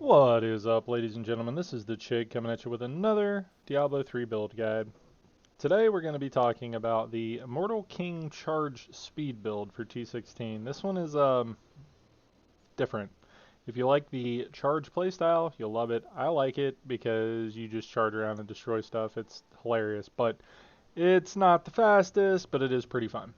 What is up, ladies and gentlemen? This is the Chig coming at you with another Diablo 3 build guide. Today we're going to be talking about the Immortal King Charge speed build for T16. This one is different. If you like the charge playstyle, you'll love it. I like it because you just charge around and destroy stuff. It's hilarious, but it's not the fastest, but it is pretty fun.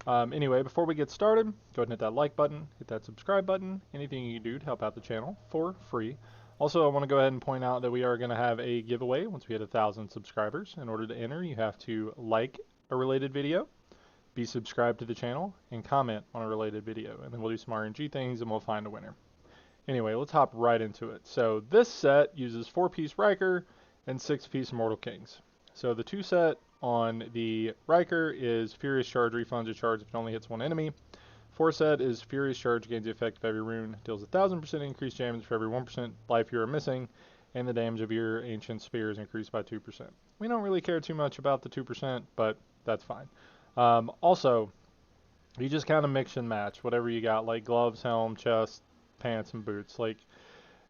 Anyway, before we get started, go ahead and hit that like button, hit that subscribe button, anything you can do to help out the channel for free. Also, I want to go ahead and point out that we are going to have a giveaway once we hit 1,000 subscribers. In order to enter, you have to like a related video, be subscribed to the channel, and comment on a related video. And then we'll do some RNG things and we'll find a winner. Anyway, let's hop right into it. So this set uses 4-piece Riker and 6-piece Immortal Kings. So the 2 set on the Riker is Furious Charge, refunds a charge if it only hits one enemy. 4 set is Furious Charge, gains the effect of every rune, deals 1,000% increased damage for every 1% life you are missing, and the damage of your Ancient Spear is increased by 2%. We don't really care too much about the 2%, but that's fine. Also, you just kind of mix and match whatever you got, like gloves, helm, chest, pants, and boots. Like,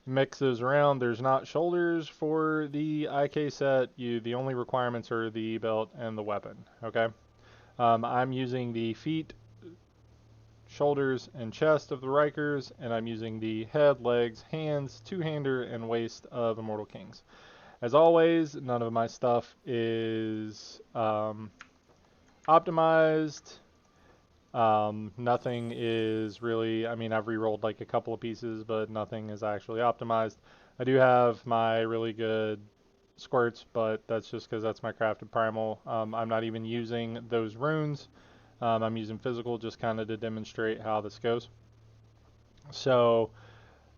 mix those around. There's not shoulders for the IK set. The only requirements are the belt and the weapon. Okay, I'm using the feet, shoulders, and chest of the Rikers, and I'm using the head, legs, hands, two-hander, and waist of Immortal Kings. As always, none of my stuff is optimized. Nothing is really, I mean, I've re-rolled like a couple of pieces, but nothing is actually optimized. I do have my really good squirts, but that's just because that's my crafted primal. I'm not even using those runes. I'm using physical just kind of to demonstrate how this goes. So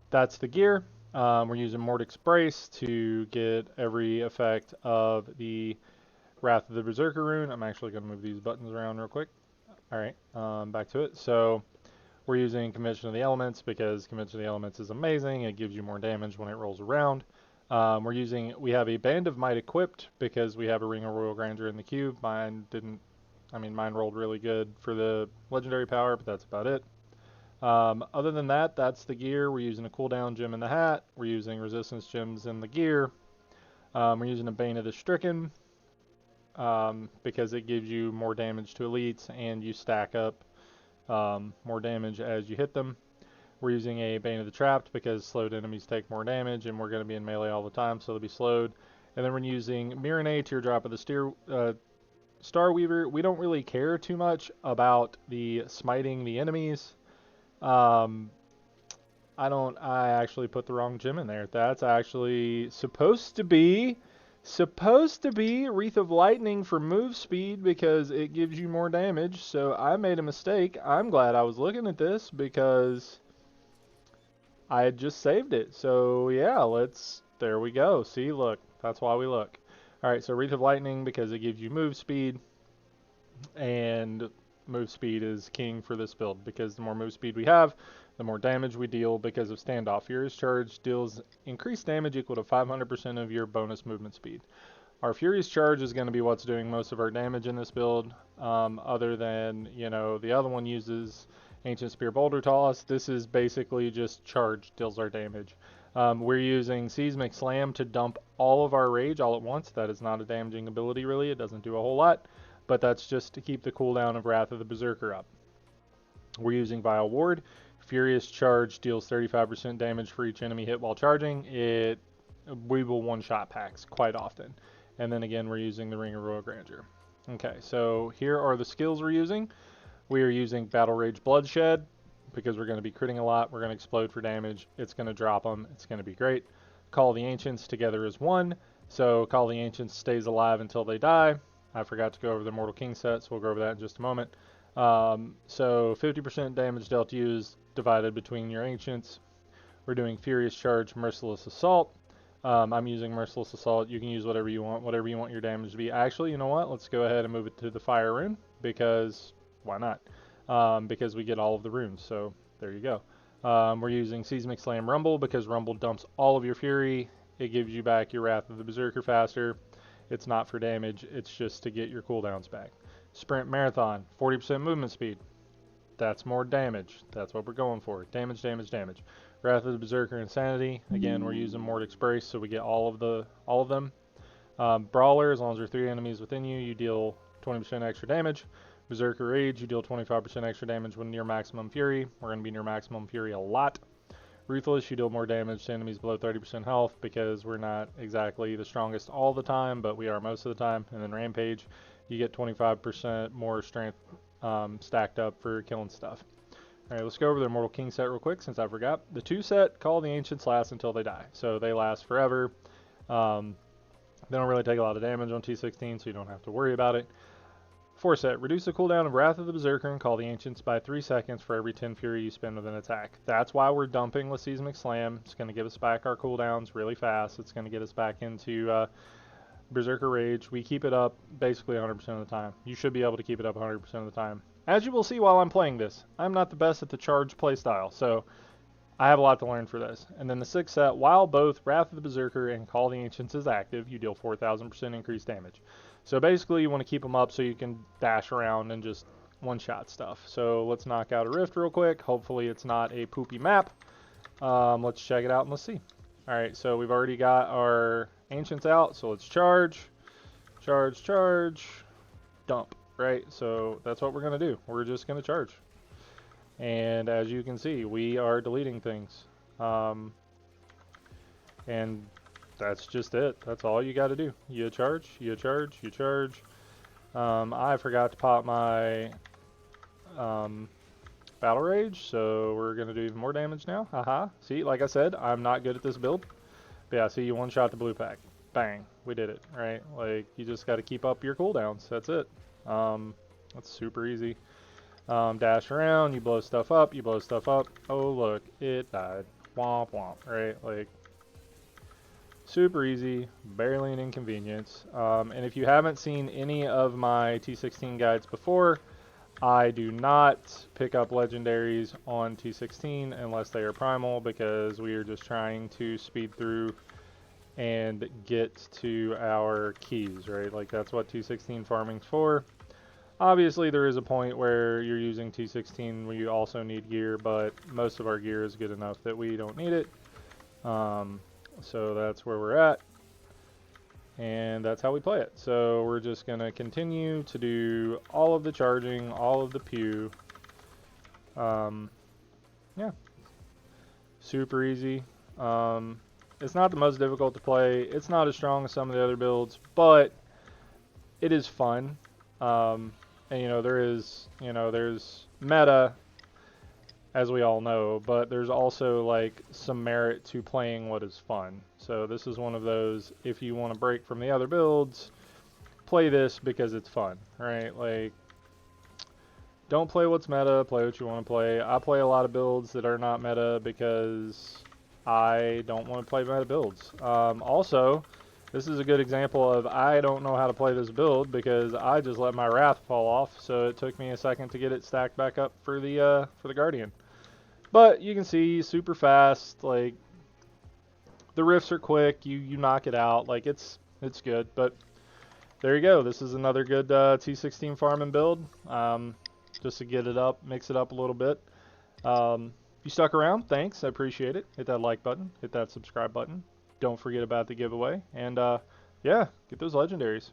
that's the gear. We're using Mordic's Brace to get every effect of the Wrath of the Berserker rune. I'm actually going to move these buttons around real quick. Alright, back to it. So we're using Convention of the Elements because Convention of the Elements is amazing. It gives you more damage when it rolls around. We have a Band of Might equipped because we have a Ring of Royal Grandeur in the cube. Mine rolled really good for the legendary power, but that's about it. Other than that, that's the gear. We're using a cooldown gem in the hat. We're using resistance gems in the gear. We're using a Bane of the Stricken. Because it gives you more damage to elites and you stack up more damage as you hit them. We're using a Bane of the Trapped because slowed enemies take more damage and we're going to be in melee all the time, so they'll be slowed. And then we're using Mirane, Teardrop of the Starweaver. We don't really care too much about the smiting the enemies. I actually put the wrong gem in there. That's actually supposed to be Wreath of Lightning for move speed because it gives you more damage. So I made a mistake. I'm glad I was looking at this because I had just saved it. So yeah, there we go. See, look, that's why we look. Alright, so Wreath of Lightning because it gives you move speed, and move speed is king for this build because the more move speed we have, the more damage we deal because of standoff. Furious Charge deals increased damage equal to 500% of your bonus movement speed. Our Furious Charge is going to be what's doing most of our damage in this build, other than, the other one uses Ancient Spear Boulder Toss. This is basically just charge deals our damage. We're using Seismic Slam to dump all of our rage all at once. That is not a damaging ability really. It doesn't do a whole lot, but that's just to keep the cooldown of Wrath of the Berserker up. We're using Vile Ward. Furious Charge deals 35% damage for each enemy hit while charging. We will one-shot packs quite often. And then again, we're using the Ring of Royal Grandeur. Okay, so here are the skills we're using. We are using Battle Rage Bloodshed because we're going to be critting a lot. We're going to explode for damage. It's going to drop them. It's going to be great. Call the Ancients together as one. So Call the Ancients stays alive until they die. I forgot to go over the Immortal King set, so we'll go over that in just a moment. So 50% damage dealt to you is divided between your Ancients. We're doing Furious Charge, Merciless Assault. I'm using Merciless Assault. You can use whatever you want your damage to be. Actually, you know what? Let's go ahead and move it to the Fire rune because why not? Because we get all of the runes, so there you go. We're using Seismic Slam Rumble because Rumble dumps all of your Fury. It gives you back your Wrath of the Berserker faster. It's not for damage. It's just to get your cooldowns back. Sprint Marathon, 40% movement speed. That's more damage. That's what we're going for. Damage, damage, damage. Wrath of the Berserker, Insanity. Again, we're using Mordec's Brace, so we get all of them. Brawler, as long as there are 3 enemies within you, you deal 20% extra damage. Berserker Rage, you deal 25% extra damage when near maximum fury. We're going to be near maximum fury a lot. Ruthless, you deal more damage to enemies below 30% health because we're not exactly the strongest all the time, but we are most of the time. And then Rampage, you get 25% more strength stacked up for killing stuff. Alright, let's go over the Immortal King set real quick since I forgot. The 2 set, Call the Ancients, last until they die. So they last forever. They don't really take a lot of damage on T16, so you don't have to worry about it. 4 set, reduce the cooldown of Wrath of the Berserker and Call the Ancients by 3 seconds for every 10 fury you spend with an attack. That's why we're dumping Seismic Slam. It's going to give us back our cooldowns really fast. It's going to get us back into Berserker Rage. We keep it up basically 100% of the time. You should be able to keep it up 100% of the time. As you will see while I'm playing this, I'm not the best at the charge playstyle, so I have a lot to learn for this. And then the 6th set, while both Wrath of the Berserker and Call the Ancients is active, you deal 4,000% increased damage. So basically you want to keep them up so you can dash around and just one-shot stuff. So let's knock out a rift real quick. Hopefully it's not a poopy map. Let's check it out and let's see. Alright, so we've already got our Ancients out, so let's charge. Charge, charge, dump. Right, so that's what we're going to do. We're just going to charge. And as you can see, we are deleting things. And that's just it. That's all you got to do. You charge, you charge, you charge. I forgot to pop my Battle Rage, so we're going to do even more damage now. Haha. See, like I said, I'm not good at this build. But yeah, see, you one-shot the blue pack. Bang. We did it, right? Like, you just got to keep up your cooldowns. That's it. That's super easy. Dash around, you blow stuff up, you blow stuff up. Oh, look, it died. Womp womp, right? Like, super easy, barely an inconvenience. And if you haven't seen any of my T16 guides before, I do not pick up legendaries on T16 unless they are primal, because we are just trying to speed through and get to our keys, right? Like, that's what T16 farming's for. Obviously, there is a point where you're using T16 where you also need gear, but most of our gear is good enough that we don't need it. So that's where we're at, and that's how we play it. So we're just going to continue to do all of the charging, all of the pew. Yeah, super easy. It's not the most difficult to play. It's not as strong as some of the other builds, but it is fun. And, you know, there's meta, as we all know, but there's also, like, some merit to playing what is fun. So this is one of those, if you want to break from the other builds, play this because it's fun, right? Like, don't play what's meta, play what you want to play. I play a lot of builds that are not meta because I don't want to play meta builds. Also, this is a good example of I don't know how to play this build because I just let my Wrath fall off, so it took me a second to get it stacked back up for the Guardian. But you can see, super fast, like, the rifts are quick, you knock it out, like, it's good. But there you go, this is another good T16 farming build, just to get it up, mix it up a little bit. If you stuck around, thanks, I appreciate it. Hit that like button, hit that subscribe button. Don't forget about the giveaway, and yeah, get those legendaries.